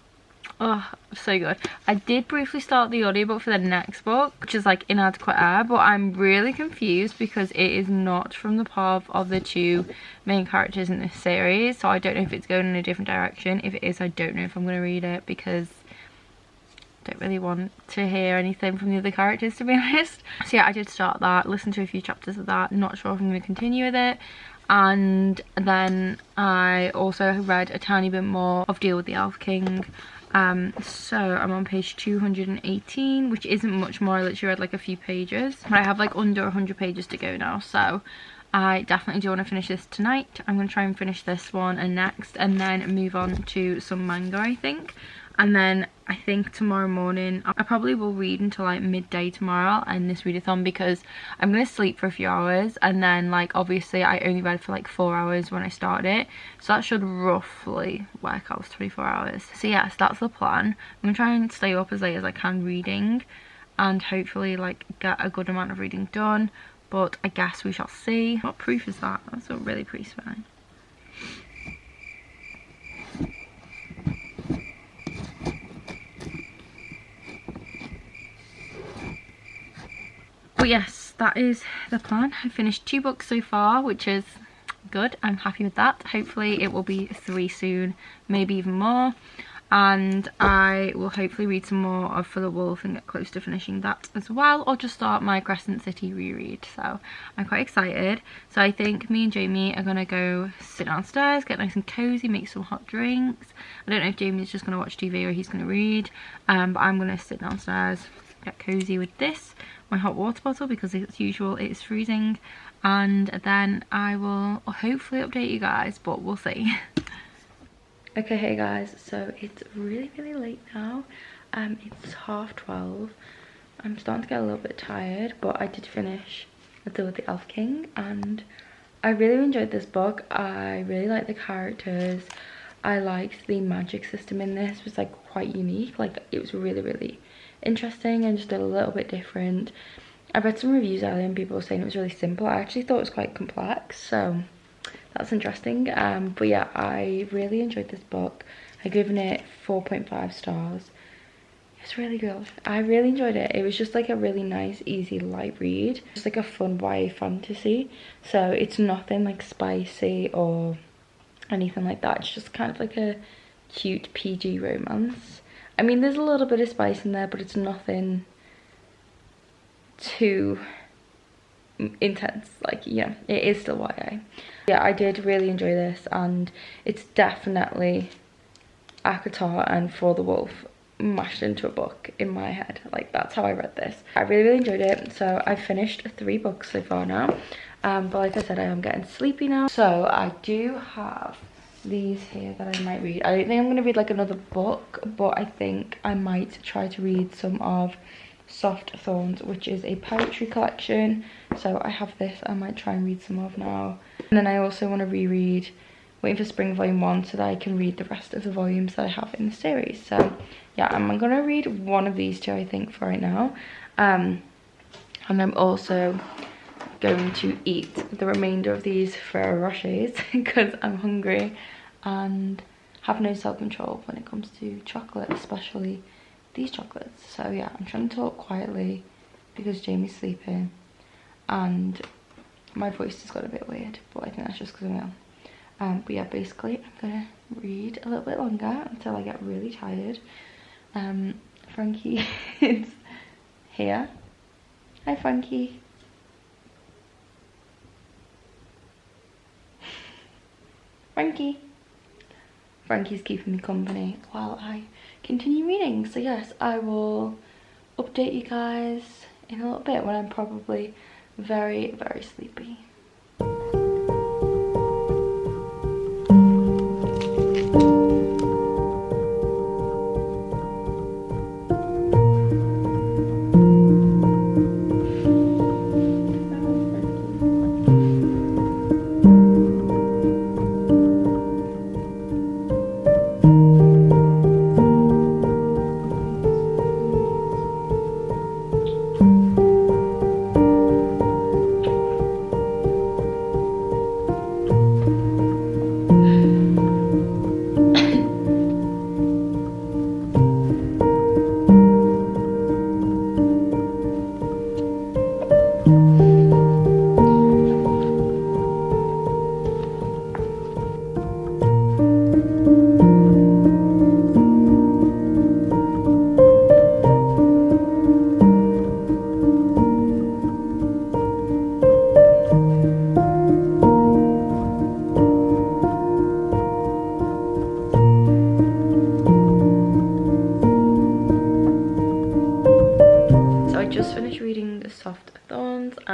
oh, so good. I did briefly start the audiobook for the next book, which is like Inadequate Air, but I'm really confused because it is not from the path of the 2 main characters in this series. So I don't know if it's going in a different direction. If it is, I don't know if I'm going to read it because don't really want to hear anything from the other characters, to be honest. So yeah, I did start that, listened to a few chapters of that, not sure if I'm going to continue with it. And then I also read a tiny bit more of Deal with the Elf King. So I'm on page 218, which isn't much more. I literally read like a few pages, but I have like under 100 pages to go now, so I definitely do want to finish this tonight. I'm going to try and finish this one and next, and then move on to some manga, I think. And then I think tomorrow morning I probably will read until like midday tomorrow in this readathon, because I'm going to sleep for a few hours, and then like obviously I only read for like 4 hours when I started it, so that should roughly work out as 24 hours. So yes, that's the plan. I'm going to try and stay up as late as I can reading, and hopefully like get a good amount of reading done, but I guess we shall see. What proof is that? That's a really pretty spine. But yes, that is the plan. I finished 2 books so far, which is good. I'm happy with that. Hopefully it will be 3 soon, maybe even more. And I will hopefully read some more of For the Wolf and get close to finishing that as well, or just start my Crescent City reread. So I'm quite excited. So I think me and Jamie are gonna go sit downstairs, get nice and cozy, make some hot drinks. I don't know if Jamie's just gonna watch TV or he's gonna read, but I'm gonna sit downstairs, get cozy with this, my hot water bottle, because as usual it's freezing, and then I will hopefully update you guys, but we'll see. Okay, hey guys, so it's really late now. It's 12:30. I'm starting to get a little bit tired, but I did finish The Deal with the Elf King, and I really enjoyed this book. I really like the characters. I liked the magic system in this. It was like quite unique. Like it was really interesting and just a little bit different. I read some reviews earlier and people were saying it was really simple. I actually thought it was quite complex, so that's interesting. But yeah, I really enjoyed this book. I've given it 4.5 stars. It's really good. I really enjoyed it. It was just like a really nice, easy, light read. Just like a fun YA fantasy. So it's nothing like spicy or anything like that. It's just kind of like a cute PG romance. I mean, there's a little bit of spice in there, but it's nothing too intense. Like, yeah, it is still YA. Yeah, I did really enjoy this, and it's definitely ACOTAR and For the Wolf mashed into a book in my head. Like, that's how I read this. I really enjoyed it. So I finished 3 books so far now, but like I said, I am getting sleepy now. So I do have these here that I might read. I don't think I'm going to read like another book, but I think I might try to read some of Soft Thorns, which is a poetry collection. So I have this, I might try and read some of now. And then I also want to reread Waiting for Spring Volume 1 so that I can read the rest of the volumes that I have in the series. So yeah, I'm going to read one of these 2, I think, for right now. And I'm also going to eat the remainder of these Ferrero Rochers because I'm hungry and have no self-control when it comes to chocolate, especially these chocolates. So yeah, I'm trying to talk quietly because Jamie's sleeping and my voice has got a bit weird, but I think that's just because I'm ill. But yeah, basically I'm gonna read a little bit longer until I get really tired. Frankie is here. Hi Frankie. Frankie's keeping me company while I continue reading. So yes, I will update you guys in a little bit when I'm probably very sleepy.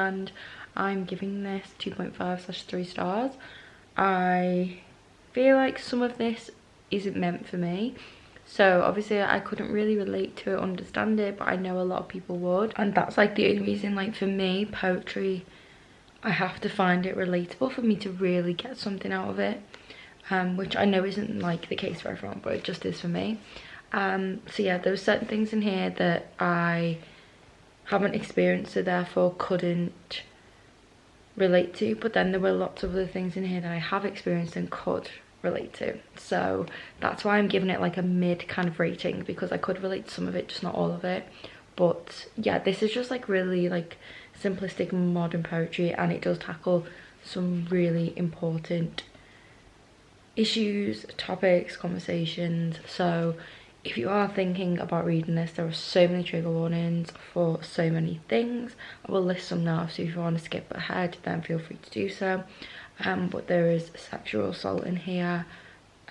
and I'm giving this 2.5/3 stars. I feel like some of this isn't meant for me, so obviously I couldn't really relate to it, understand it, but I know a lot of people would, and that's like the only reason. Like for me, poetry, I have to find it relatable for me to really get something out of it, which I know isn't like the case for everyone, but it just is for me. So yeah, there were certain things in here that I haven't experienced, so therefore couldn't relate to, but then there were lots of other things in here that I have experienced and could relate to, so that's why I'm giving it like a mid kind of rating, because I could relate to some of it, just not all of it. But yeah, this is just like really like simplistic modern poetry, and it does tackle some really important issues, topics, conversations. So if you are thinking about reading this, there are so many trigger warnings for so many things. I will list some now, so if you want to skip ahead then feel free to do so. But there is sexual assault in here.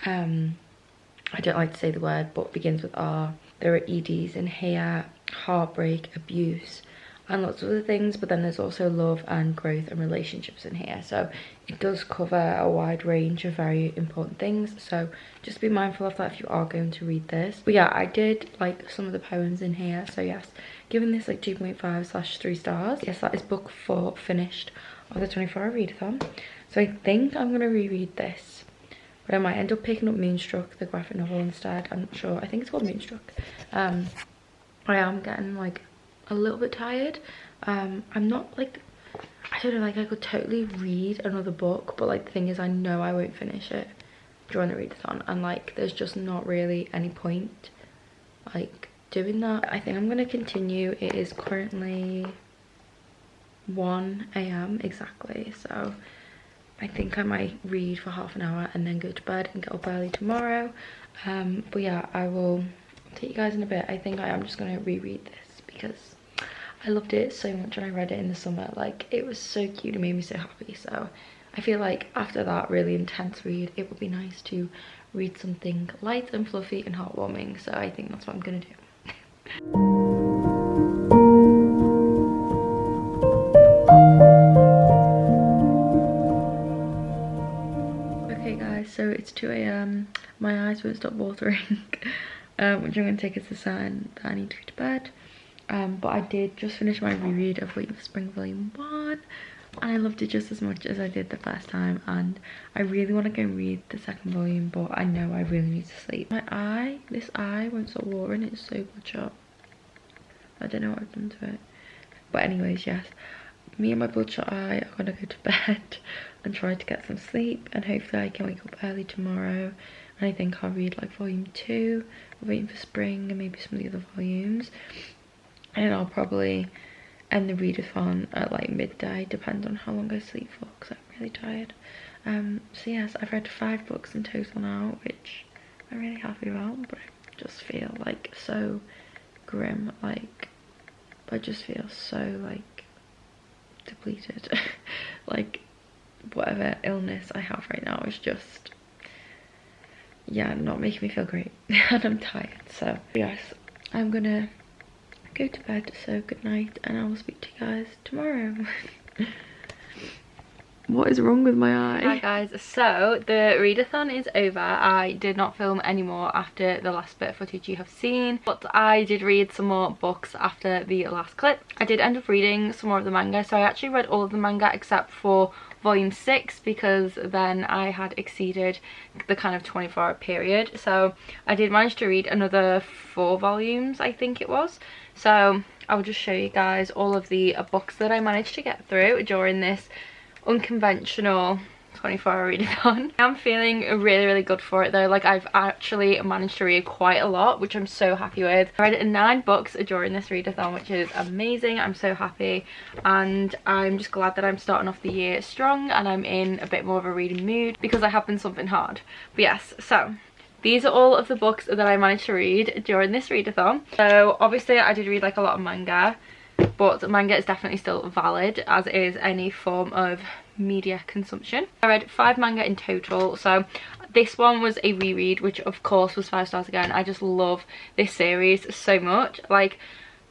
I don't like to say the word, but begins with R. There are EDs in here, heartbreak, abuse, and lots of other things. But then there's also love and growth and relationships in here, so it does cover a wide range of very important things, so just be mindful of that if you are going to read this. But yeah, I did like some of the poems in here, so yes, giving this like 2.5/3 stars. Yes, that is book 4 finished of the 24-hour readathon. So I think I'm going to reread this, but I might end up picking up Moonstruck, the graphic novel, instead. I'm not sure. I think it's called Moonstruck. I am getting like a little bit tired. I'm not like, I don't know, like I could totally read another book, but like the thing is I know I won't finish it during the readathon, and like there's just not really any point like doing that. I think I'm going to continue. It is currently 1 AM exactly, so I think I might read for half an hour and then go to bed and get up early tomorrow. But yeah, I will take you guys in a bit. I think I am just going to reread this because I loved it so much when I read it in the summer. Like it was so cute, it made me so happy. So I feel like after that really intense read, it would be nice to read something light and fluffy and heartwarming. So I think that's what I'm going to do. Okay guys, so it's 2 AM. My eyes won't stop watering, which I'm going to take as a sign that I need to go to bed. But I did just finish my reread of Waiting for Spring Volume 1, and I loved it just as much as I did the first time, and I really want to go and read the second volume, but I know I really need to sleep. This eye won't stop watering, it's so bloodshot. I don't know what I've done to it. But anyways, yes, me and my bloodshot eye are going to go to bed and try to get some sleep, and hopefully I can wake up early tomorrow, and I think I'll read like volume 2, Waiting for Spring, and maybe some of the other volumes. And I'll probably end the readathon at like midday, depends on how long I sleep for, because I'm really tired. So yes, I've read 5 books in total now, which I'm really happy about, but I just feel like so grim, like I just feel so like depleted. Like whatever illness I have right now is just, yeah, not making me feel great. And I'm tired, so yes, I'm gonna go to bed, so good night, and I will speak to you guys tomorrow. What is wrong with my eye? Hi guys, so the readathon is over. I did not film anymore after the last bit of footage you have seen, but I did read some more books after the last clip. I did end up reading some more of the manga, so I actually read all of the manga except for volume 6, because then I had exceeded the kind of 24-hour period. So I did manage to read another 4 volumes, I think it was. So I'll just show you guys all of the books that I managed to get through during this unconventional 24-hour readathon. I'm feeling really good for it though. Like I've actually managed to read quite a lot, which I'm so happy with. I read 9 books during this readathon, which is amazing. I'm so happy, and I'm just glad that I'm starting off the year strong and I'm in a bit more of a reading mood because I have been something hard. But yes, so these are all of the books that I managed to read during this readathon. So obviously I did read like a lot of manga, but manga is definitely still valid, as is any form of media consumption. I read 5 manga in total, so this one was a reread, which of course was 5 stars again. I just love this series so much. Like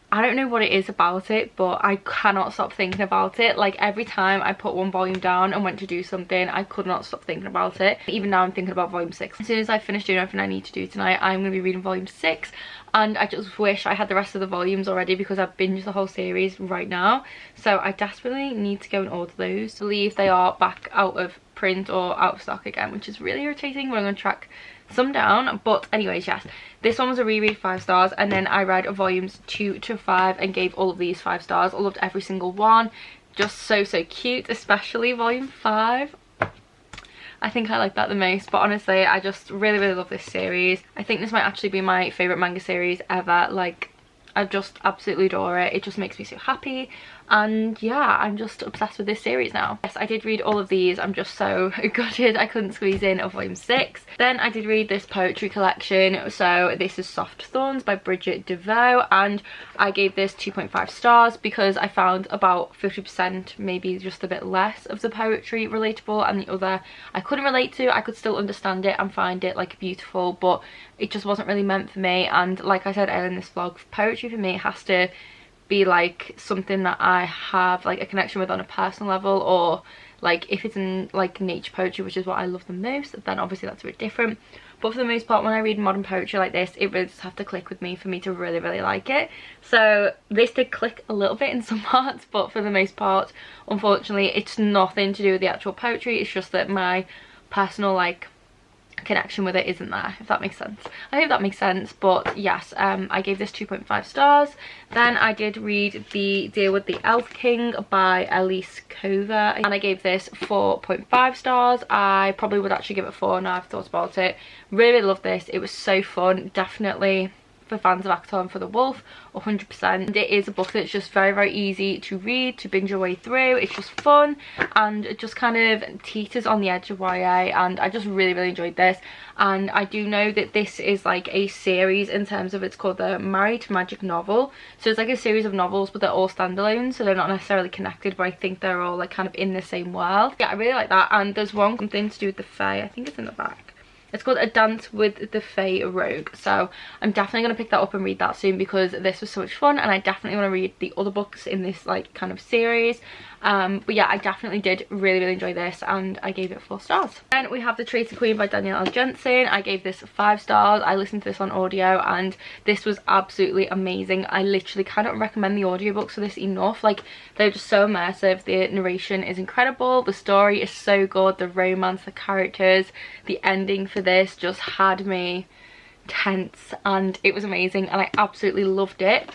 I don't know what it is about it, but I cannot stop thinking about it. Like every time I put one volume down and went to do something, I could not stop thinking about it. Even now I'm thinking about volume 6. As soon as I finish doing everything I need to do tonight, I'm going to be reading volume 6. And I just wish I had the rest of the volumes already because I've binged the whole series right now. So I desperately need to go and order those. I believe they are back out of print or out of stock again, which is really irritating, but I'm going to track some down. But anyways, yes, this one was a reread, 5 stars, and then I read volumes 2 to 5 and gave all of these 5 stars. I loved every single one. Just so cute, especially volume 5. I think I like that the most, but honestly I just really love this series. I think this might actually be my favourite manga series ever. Like, I just absolutely adore it. It just makes me so happy, and yeah, I'm just obsessed with this series now. Yes, I did read all of these. I'm just so gutted I couldn't squeeze in a volume 6. Then I did read this poetry collection. So this is Soft Thorns by Bridget DeVoe, and I gave this 2.5 stars because I found about 50%, maybe just a bit less, of the poetry relatable, and the other I couldn't relate to. I could still understand it and find it like beautiful, but it just wasn't really meant for me. And like I said earlier in this vlog, poetry for me has to be like something that I have like a connection with on a personal level, or like if it's in like nature poetry, which is what I love the most, then obviously that's a bit different. But for the most part, when I read modern poetry like this, it really just have to click with me for me to really like it. So this did click a little bit in some parts, but for the most part, unfortunately, it's nothing to do with the actual poetry. It's just that my personal like connection with it isn't there, if that makes sense. I hope that makes sense. But yes, I gave this 2.5 stars. Then I did read The Deal with the Elf King by Elise Cover, and I gave this 4.5 stars. I probably would actually give it 4 now I've thought about it. Really love this. It was so fun. Definitely for fans of Readathon for the Wolf, 100%. It is a book that's just very easy to read, to binge your way through. It's just fun, and it just kind of teeters on the edge of YA, and I just really enjoyed this. And I do know that this is like a series in terms of, it's called the Married to Magic novel. So it's like a series of novels, but they're all standalone, so they're not necessarily connected, but I think they're all like kind of in the same world. Yeah, I really like that. And there's one something to do with the Fae. I think it's in the back. It's called A Dance with the Fae Rogue. So I'm definitely going to pick that up and read that soon because this was so much fun, and I definitely want to read the other books in this like kind of series. But yeah, I definitely did really enjoy this, and I gave it 4 stars. Then we have The Traitor Queen by Danielle L. Jensen. I gave this 5 stars. I listened to this on audio, and this was absolutely amazing. I literally cannot recommend the audiobooks for this enough. Like, they're just so immersive. The narration is incredible. The story is so good. The romance, the characters, the ending for this just had me tense, and it was amazing, and I absolutely loved it.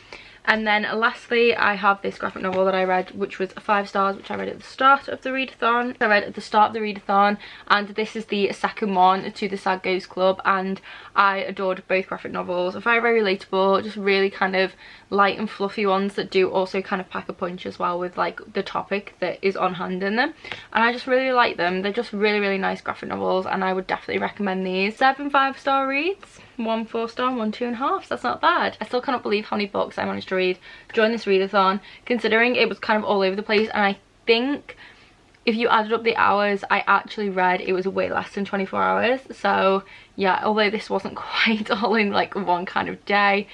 And then lastly, I have this graphic novel that I read, which was 5 stars, which I read at the start of the readathon. I read at the start of the readathon, and this is the second one to the Sad Ghost Club, and I adored both graphic novels. Very relatable, just really kind of light and fluffy ones that do also kind of pack a punch as well with like the topic that is on hand in them, and I just really like them. They're just really nice graphic novels, and I would definitely recommend these. 7 5-star reads, 1 4-star, 1 2.5. That's not bad. I still cannot believe how many books I managed to read during this readathon, considering it was kind of all over the place. And I think if you added up the hours I actually read, it was way less than 24 hours. So yeah, although this wasn't quite all in like one kind of day,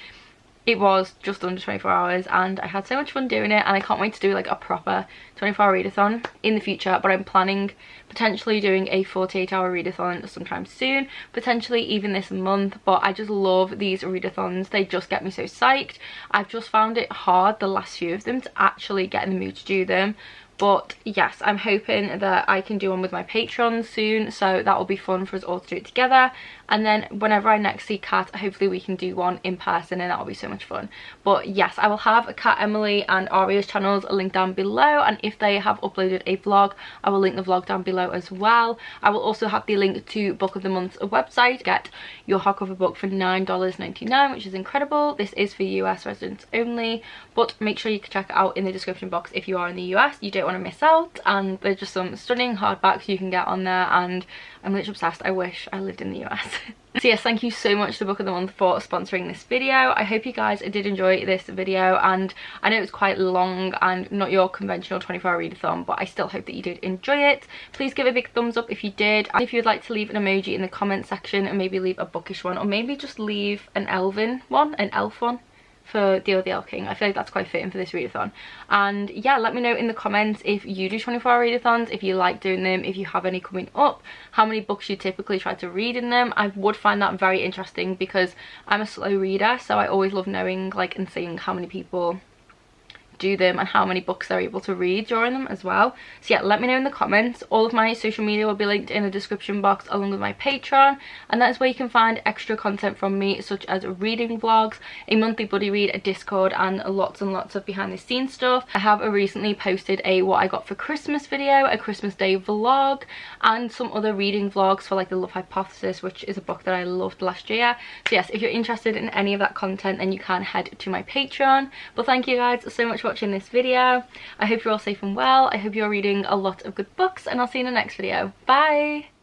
it was just under 24 hours, and I had so much fun doing it, and I can't wait to do like a proper 24-hour readathon in the future. But I'm planning potentially doing a 48-hour readathon sometime soon, potentially even this month. But I just love these readathons. They just get me so psyched. I've just found it hard the last few of them to actually get in the mood to do them. But yes, I'm hoping that I can do one with my patrons soon, so that will be fun for us all to do it together. And then whenever I next see Kat, hopefully we can do one in person, and that will be so much fun. But yes, I will have Kat, Emily and Aria's channels linked down below, and if they have uploaded a vlog, I will link the vlog down below as well. I will also have the link to Book of the Month's website. Get your hardcover book for $9.99, which is incredible. This is for US residents only, but make sure you can check it out in the description box if you are in the US. You don't want to miss out, and there's just some stunning hardbacks you can get on there, and I'm literally obsessed. I wish I lived in the US. So yes, thank you so much to Book of the Month for sponsoring this video. I hope you guys did enjoy this video, and I know it's quite long and not your conventional 24-hour readathon, but I still hope that you did enjoy it. Please give a big thumbs up if you did, and if you would like to leave an emoji in the comment section, and maybe leave a bookish one, or maybe just leave an elven one, an elf one. for Deal the Elf King. I feel like that's quite fitting for this readathon. And yeah, let me know in the comments if you do 24-hour readathons, if you like doing them, if you have any coming up, how many books you typically try to read in them. I would find that very interesting because I'm a slow reader, so I always love knowing like and seeing how many people do them and how many books they're able to read during them as well. So yeah, let me know in the comments. All of my social media will be linked in the description box along with my Patreon, and that is where you can find extra content from me, such as reading vlogs, a monthly buddy read, a Discord, and lots and lots of behind the scenes stuff. I have recently posted a what I got for Christmas video, a Christmas Day vlog, and some other reading vlogs for like the Love Hypothesis, which is a book that I loved last year. So yes, if you're interested in any of that content, then you can head to my Patreon. But thank you guys so much for watching this video. I hope you're all safe and well. I hope you're reading a lot of good books, and I'll see you in the next video. Bye!